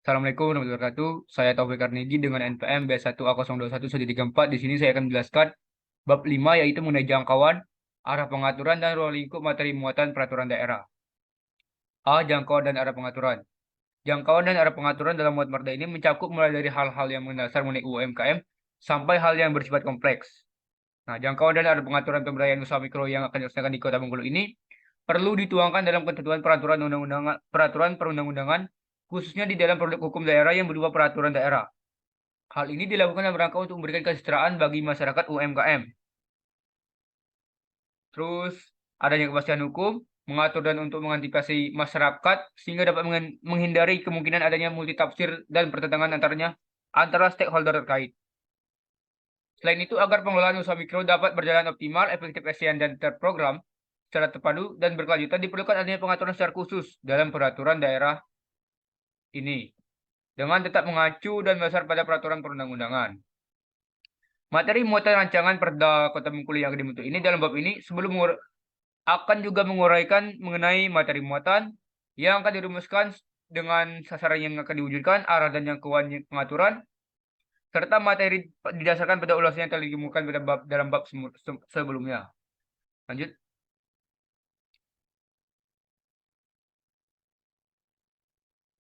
Assalamualaikum warahmatullahi wabarakatuh. Saya Taufik Karnegi dengan NPM B1A021-134. Di sini saya akan menjelaskan bab 5 yaitu mengenai jangkauan, arah pengaturan dan ruang lingkup materi muatan peraturan daerah. A. Jangkauan dan arah pengaturan. Jangkauan dan arah pengaturan dalam muat perda ini mencakup mulai dari hal-hal yang mendasar mengenai UMKM sampai hal yang bersifat kompleks. Nah, jangkauan dan arah pengaturan pemberdayaan usaha mikro yang akan dilaksanakan di Kota Bengkulu ini perlu dituangkan dalam ketentuan peraturan perundang-undangan khususnya di dalam produk hukum daerah yang berupa peraturan daerah. Hal ini dilakukan dalam rangka untuk memberikan kesejahteraan bagi masyarakat UMKM. Terus adanya kepastian hukum, mengatur dan untuk mengantisipasi masyarakat sehingga dapat menghindari kemungkinan adanya multitafsir dan pertentangan antara stakeholder terkait. Selain itu, agar pengelolaan usaha mikro dapat berjalan optimal, efektif, efisien, dan terprogram secara terpadu dan berkelanjutan, diperlukan adanya pengaturan secara khusus dalam peraturan daerah ini, dengan tetap mengacu dan berdasar pada peraturan perundang-undangan. Materi muatan rancangan Perda Kota Bengkulu yang dibentuk ini dalam bab ini akan juga menguraikan mengenai materi muatan yang akan dirumuskan dengan sasaran yang akan diwujudkan, arah dan jangkauan pengaturan, serta materi didasarkan pada ulasan yang telah dikemukakan dalam bab sebelumnya. Lanjut.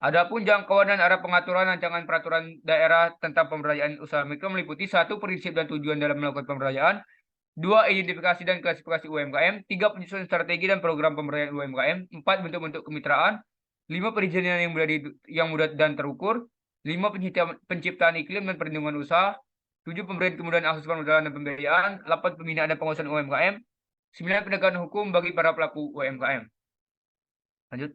Adapun jangkauan dan arah pengaturan rancangan peraturan daerah tentang pemberdayaan usaha mikro meliputi satu prinsip dan tujuan dalam melakukan pemberdayaan, dua identifikasi dan klasifikasi UMKM, tiga penyusunan strategi dan program pemberdayaan UMKM, empat bentuk-bentuk kemitraan, lima perizinan yang mudah dan terukur, lima penciptaan iklim dan perlindungan usaha, tujuh pemberian kemudahan akses permodalan dan pembiayaan, delapan pembinaan dan penguasaan UMKM, sembilan penegakan hukum bagi para pelaku UMKM. Lanjut.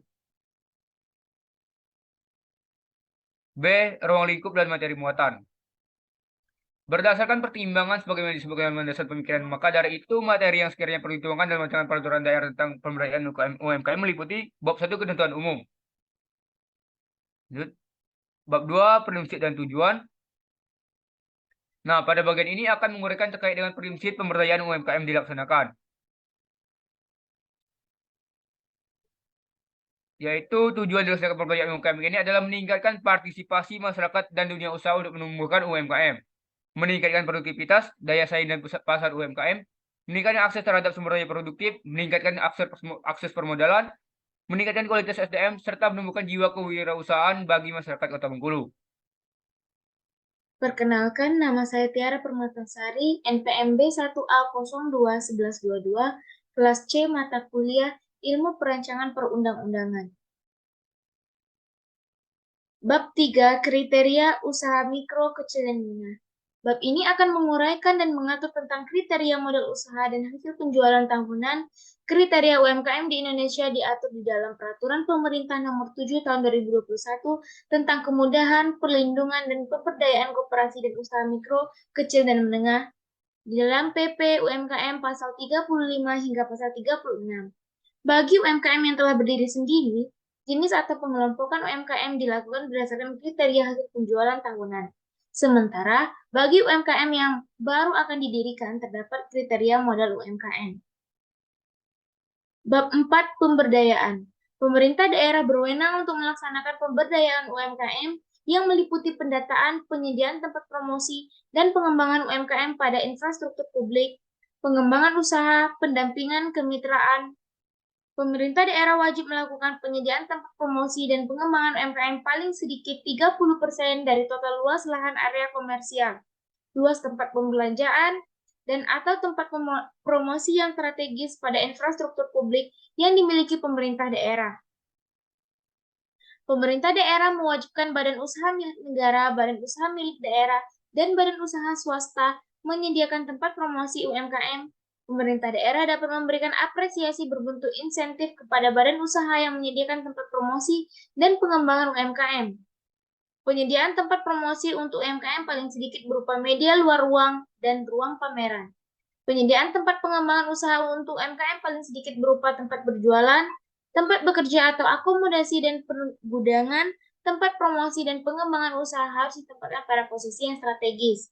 B. Ruang lingkup dan materi muatan. Berdasarkan pertimbangan sebagaimana disebutkan dalam dasar pemikiran, maka dari itu materi yang sekiranya perlu dituangkan dalam rancangan peraturan daerah tentang pemberdayaan UMKM meliputi bab 1 ketentuan umum. Lanjut. Bab 2 prinsip dan tujuan. Nah, pada bagian ini akan menguraikan terkait dengan prinsip pemberdayaan UMKM dilaksanakan. Yaitu tujuan dilaksanakan pemberdayaan UMKM ini adalah meningkatkan partisipasi masyarakat dan dunia usaha untuk menumbuhkan UMKM. Meningkatkan produktivitas, daya saing dan pasar UMKM, meningkatkan akses terhadap sumber daya produktif, meningkatkan akses permodalan, meningkatkan kualitas SDM, serta menumbuhkan jiwa kewirausahaan bagi masyarakat Kota Bengkulu. Perkenalkan, nama saya Tiara Permatasari, NPMB 1A021122, kelas C mata kuliah Ilmu Perancangan Perundang-undangan. Bab 3, Kriteria Usaha Mikro, Kecil, dan Menengah. Bab ini akan menguraikan dan mengatur tentang kriteria modal usaha dan hasil penjualan tahunan. Kriteria UMKM di Indonesia diatur di dalam Peraturan Pemerintah Nomor 7 Tahun 2021 tentang kemudahan, perlindungan, dan pemberdayaan koperasi dan usaha mikro, kecil, dan menengah di dalam PP UMKM Pasal 35 hingga Pasal 36. Bagi UMKM yang telah berdiri sendiri, jenis atau pengelompokan UMKM dilakukan berdasarkan kriteria hasil penjualan tahunan. Sementara bagi UMKM yang baru akan didirikan terdapat kriteria modal UMKM. Bab 4 Pemberdayaan. Pemerintah daerah berwenang untuk melaksanakan pemberdayaan UMKM yang meliputi pendataan, penyediaan tempat promosi, dan pengembangan UMKM pada infrastruktur publik, pengembangan usaha, pendampingan kemitraan. Pemerintah daerah wajib melakukan penyediaan tempat promosi dan pengembangan UMKM paling sedikit 30% dari total luas lahan area komersial, luas tempat pembelanjaan, dan atau tempat promosi yang strategis pada infrastruktur publik yang dimiliki pemerintah daerah. Pemerintah daerah mewajibkan badan usaha milik negara, badan usaha milik daerah, dan badan usaha swasta menyediakan tempat promosi UMKM. Pemerintah daerah dapat memberikan apresiasi berbentuk insentif kepada badan usaha yang menyediakan tempat promosi dan pengembangan UMKM. Penyediaan tempat promosi untuk UMKM paling sedikit berupa media luar ruang dan ruang pameran. Penyediaan tempat pengembangan usaha untuk UMKM paling sedikit berupa tempat berjualan, tempat bekerja atau akomodasi dan pergudangan. Tempat promosi dan pengembangan usaha harus ditempatkan pada posisi yang strategis.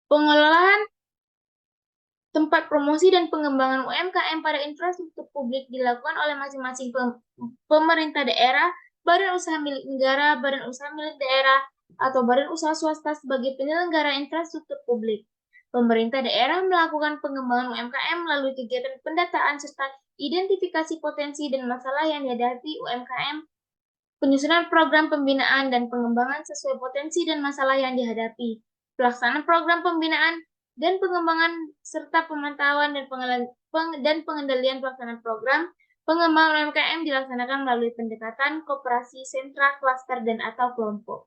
Pengelolaan tempat promosi dan pengembangan UMKM pada infrastruktur publik dilakukan oleh masing-masing pemerintah daerah badan usaha milik negara, badan usaha milik daerah, atau badan usaha swasta sebagai penyelenggara infrastruktur publik. Pemerintah daerah melakukan pengembangan UMKM melalui kegiatan pendataan serta identifikasi potensi dan masalah yang dihadapi UMKM, penyusunan program pembinaan dan pengembangan sesuai potensi dan masalah yang dihadapi, pelaksanaan program pembinaan dan pengembangan serta pemantauan dan pengendalian pelaksanaan program pengembangan UMKM dilaksanakan melalui pendekatan koperasi, sentra, klaster, dan atau kelompok.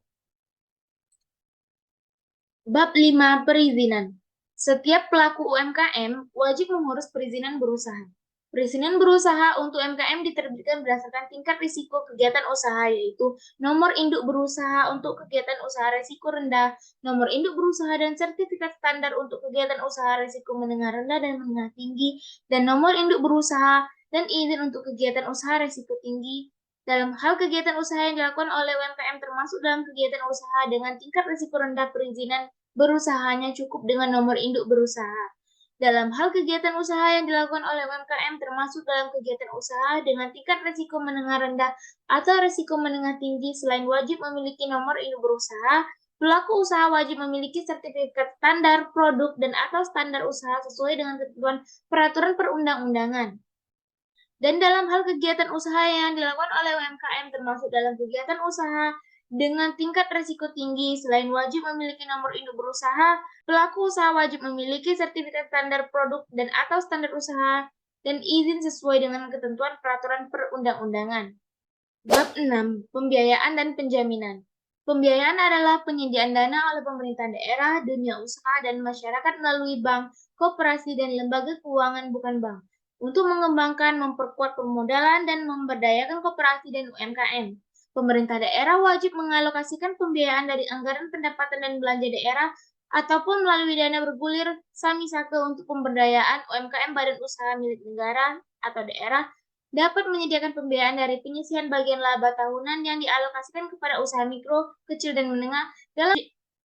Bab 5 Perizinan. Setiap pelaku UMKM wajib mengurus perizinan berusaha. Perizinan berusaha untuk UMKM diterbitkan berdasarkan tingkat risiko kegiatan usaha, yaitu nomor induk berusaha untuk kegiatan usaha risiko rendah, nomor induk berusaha dan sertifikat standar untuk kegiatan usaha risiko menengah rendah dan menengah tinggi, dan nomor induk berusaha dan izin untuk kegiatan usaha risiko tinggi. Dalam hal kegiatan usaha yang dilakukan oleh UMKM termasuk dalam kegiatan usaha dengan tingkat risiko rendah, perizinan berusahanya cukup dengan nomor induk berusaha. Dalam hal kegiatan usaha yang dilakukan oleh UMKM termasuk dalam kegiatan usaha dengan tingkat risiko menengah rendah atau risiko menengah tinggi, selain wajib memiliki nomor induk berusaha, pelaku usaha wajib memiliki sertifikat standar produk dan atau standar usaha sesuai dengan ketentuan peraturan perundang-undangan. Dan dalam hal kegiatan usaha yang dilakukan oleh UMKM termasuk dalam kegiatan usaha dengan tingkat risiko tinggi, selain wajib memiliki nomor induk berusaha, pelaku usaha wajib memiliki sertifikat standar produk dan atau standar usaha dan izin sesuai dengan ketentuan peraturan perundang-undangan. Bab 6. Pembiayaan dan penjaminan. Pembiayaan adalah penyediaan dana oleh pemerintah daerah, dunia usaha, dan masyarakat melalui bank, koperasi, dan lembaga keuangan bukan bank untuk mengembangkan, memperkuat permodalan, dan memberdayakan koperasi dan UMKM. Pemerintah daerah wajib mengalokasikan pembiayaan dari anggaran pendapatan dan belanja daerah ataupun melalui dana bergulir Samisake untuk pemberdayaan UMKM badan usaha milik negara atau daerah dapat menyediakan pembiayaan dari penyisihan bagian laba tahunan yang dialokasikan kepada usaha mikro, kecil, dan menengah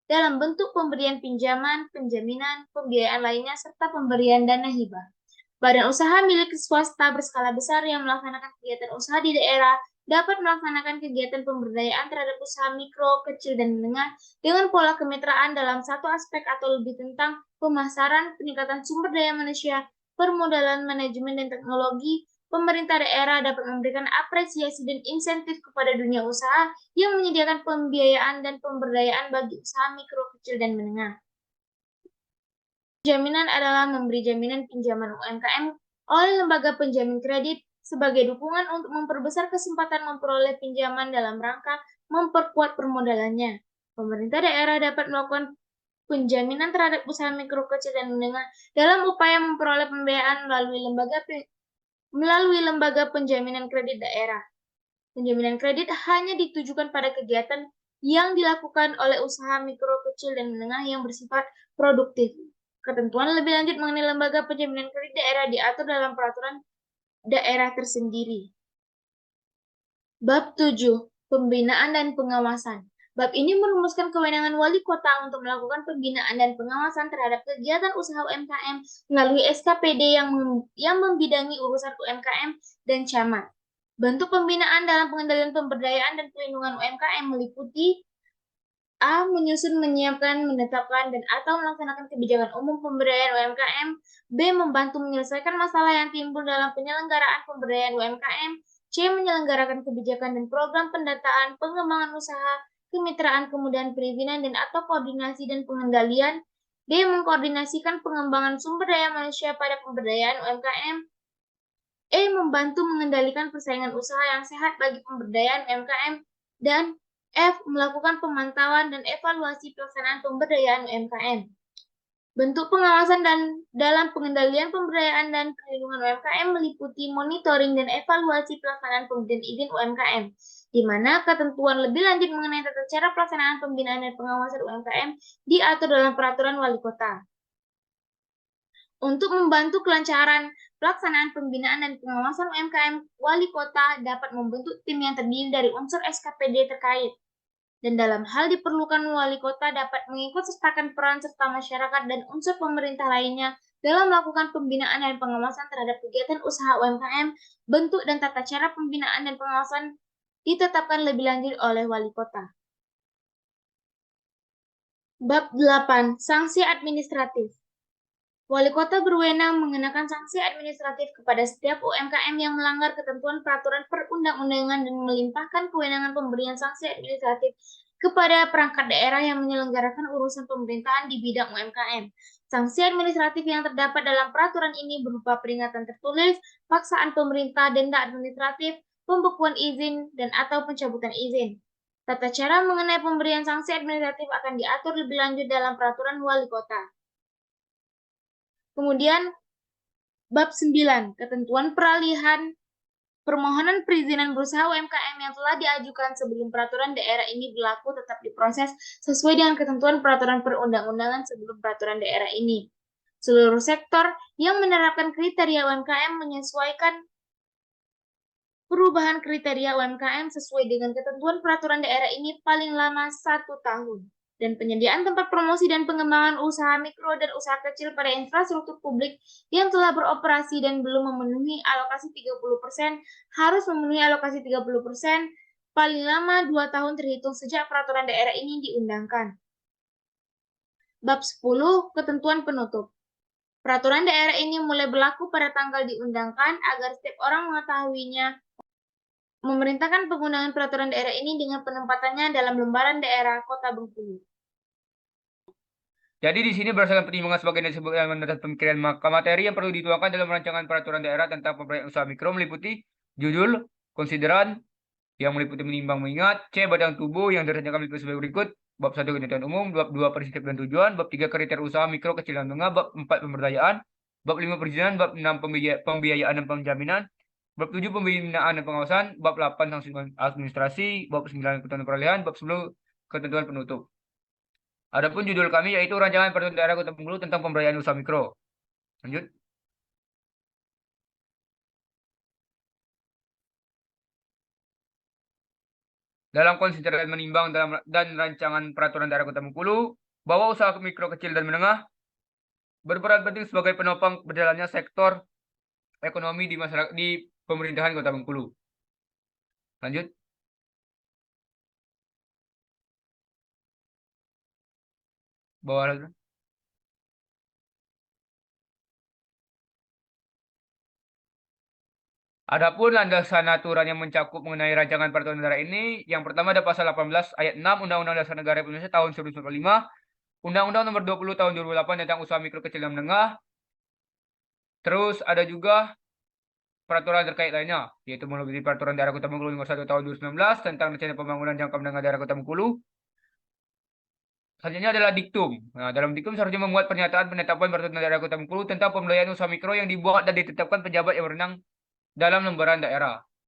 dalam bentuk pemberian pinjaman, penjaminan, pembiayaan lainnya, serta pemberian dana hibah. Badan usaha milik swasta berskala besar yang melaksanakan kegiatan usaha di daerah dapat melaksanakan kegiatan pemberdayaan terhadap usaha mikro, kecil, dan menengah dengan pola kemitraan dalam satu aspek atau lebih tentang pemasaran, peningkatan sumber daya manusia, permodalan, manajemen, dan teknologi. Pemerintah daerah dapat memberikan apresiasi dan insentif kepada dunia usaha yang menyediakan pembiayaan dan pemberdayaan bagi usaha mikro, kecil, dan menengah. Jaminan adalah memberi jaminan pinjaman UMKM oleh lembaga penjamin kredit sebagai dukungan untuk memperbesar kesempatan memperoleh pinjaman dalam rangka memperkuat permodalannya. Pemerintah daerah dapat melakukan penjaminan terhadap usaha mikro, kecil, dan menengah dalam upaya memperoleh pembiayaan melalui lembaga penjaminan kredit daerah. Penjaminan kredit hanya ditujukan pada kegiatan yang dilakukan oleh usaha mikro, kecil, dan menengah yang bersifat produktif. Ketentuan lebih lanjut mengenai lembaga penjaminan kredit daerah diatur dalam peraturan daerah tersendiri. Bab 7. Pembinaan dan pengawasan. Bab ini merumuskan kewenangan wali kota untuk melakukan pembinaan dan pengawasan terhadap kegiatan usaha UMKM melalui SKPD yang membidangi urusan UMKM dan camat. Bentuk pembinaan dalam pengendalian pemberdayaan dan pelindungan UMKM meliputi A. Menyusun, menyiapkan, menetapkan, dan atau melaksanakan kebijakan umum pemberdayaan UMKM. B. Membantu menyelesaikan masalah yang timbul dalam penyelenggaraan pemberdayaan UMKM. C. Menyelenggarakan kebijakan dan program pendataan, pengembangan usaha, kemitraan, kemudahan perizinan, dan atau koordinasi dan pengendalian. D. Mengkoordinasikan pengembangan sumber daya manusia pada pemberdayaan UMKM. E. Membantu mengendalikan persaingan usaha yang sehat bagi pemberdayaan UMKM. Dan F. Melakukan pemantauan dan evaluasi pelaksanaan pemberdayaan UMKM. Bentuk pengawasan dalam pengendalian pemberdayaan dan perlindungan UMKM meliputi monitoring dan evaluasi pelaksanaan pemberian izin UMKM, di mana ketentuan lebih lanjut mengenai tata cara pelaksanaan pembinaan dan pengawasan UMKM diatur dalam peraturan wali kota. Untuk membantu kelancaran pelaksanaan pembinaan dan pengawasan UMKM, wali kota dapat membentuk tim yang terdiri dari unsur SKPD terkait. Dan dalam hal diperlukan, wali kota dapat mengikut sertakan peran serta masyarakat dan unsur pemerintah lainnya dalam melakukan pembinaan dan pengawasan terhadap kegiatan usaha UMKM. Bentuk dan tata cara pembinaan dan pengawasan ditetapkan lebih lanjut oleh wali kota. Bab 8. Sanksi administratif. Wali kota berwenang mengenakan sanksi administratif kepada setiap UMKM yang melanggar ketentuan peraturan perundang-undangan dan melimpahkan kewenangan pemberian sanksi administratif kepada perangkat daerah yang menyelenggarakan urusan pemerintahan di bidang UMKM. Sanksi administratif yang terdapat dalam peraturan ini berupa peringatan tertulis, paksaan pemerintah, denda administratif, pembekuan izin, dan atau pencabutan izin. Tata cara mengenai pemberian sanksi administratif akan diatur lebih lanjut dalam peraturan wali kota. Kemudian, bab 9, ketentuan peralihan permohonan perizinan berusaha UMKM yang telah diajukan sebelum peraturan daerah ini berlaku tetap diproses sesuai dengan ketentuan peraturan perundang-undangan sebelum peraturan daerah ini. Seluruh sektor yang menerapkan kriteria UMKM menyesuaikan perubahan kriteria UMKM sesuai dengan ketentuan peraturan daerah ini paling lama 1 tahun. Dan penyediaan tempat promosi dan pengembangan usaha mikro dan usaha kecil pada infrastruktur publik yang telah beroperasi dan belum memenuhi alokasi 30% harus memenuhi alokasi 30% paling lama 2 tahun terhitung sejak peraturan daerah ini diundangkan. Bab 10. Ketentuan penutup. Peraturan daerah ini mulai berlaku pada tanggal diundangkan agar setiap orang mengetahuinya. Memerintahkan penggunaan peraturan daerah ini dengan penempatannya dalam lembaran daerah Kota Bengkulu. Jadi di sini berdasarkan pertimbangan sebagai yang disebut dalam menurut pemikiran maka materi yang perlu dituangkan dalam rancangan peraturan daerah tentang pemberdayaan usaha mikro meliputi judul, konsideran yang meliputi menimbang mengingat, C. Badan tubuh yang direncanakan meliputi sebagai berikut, bab 1 ketentuan umum, bab 2 prinsip dan tujuan, bab 3 kriteria usaha mikro kecil dan menengah, bab 4 pemberdayaan, bab 5 perizinan, bab 6 pembiayaan dan penjaminan, bab 7 pembinaan dan pengawasan, bab 8 sanksi administrasi, bab 9 ketentuan peralihan, bab 10 ketentuan penutup. Adapun judul kami yaitu Rancangan Peraturan Daerah Kota Bengkulu tentang Pemberdayaan Usaha Mikro. Lanjut. Dalam konsideran menimbang dan rancangan Peraturan Daerah Kota Bengkulu bahwa usaha mikro kecil dan menengah berperan penting sebagai penopang berjalannya sektor ekonomi di masyarakat di pemerintahan Kota Bengkulu. Lanjut. Bawah lagi. Adapun landasan aturan yang mencakup mengenai rancangan peraturan daerah ini, yang pertama ada pasal 18 ayat 6 Undang-Undang Dasar Negara Republik Indonesia tahun 1945, Undang-Undang Nomor 20 tahun 2008 tentang usaha mikro kecil dan menengah. Terus ada juga peraturan terkait lainnya, yaitu melalui Peraturan Daerah Kota Bengkulu Nomor 1 tahun 2019 tentang rencana pembangunan jangka menengah daerah Kota Bengkulu. Selanjutnya adalah diktum. Nah, dalam diktum seharusnya memuat pernyataan penetapan Peraturan Daerah Kota Bengkulu tentang pemberdayaan usaha mikro yang dibuat dan ditetapkan pejabat yang berwenang dalam lembaran daerah.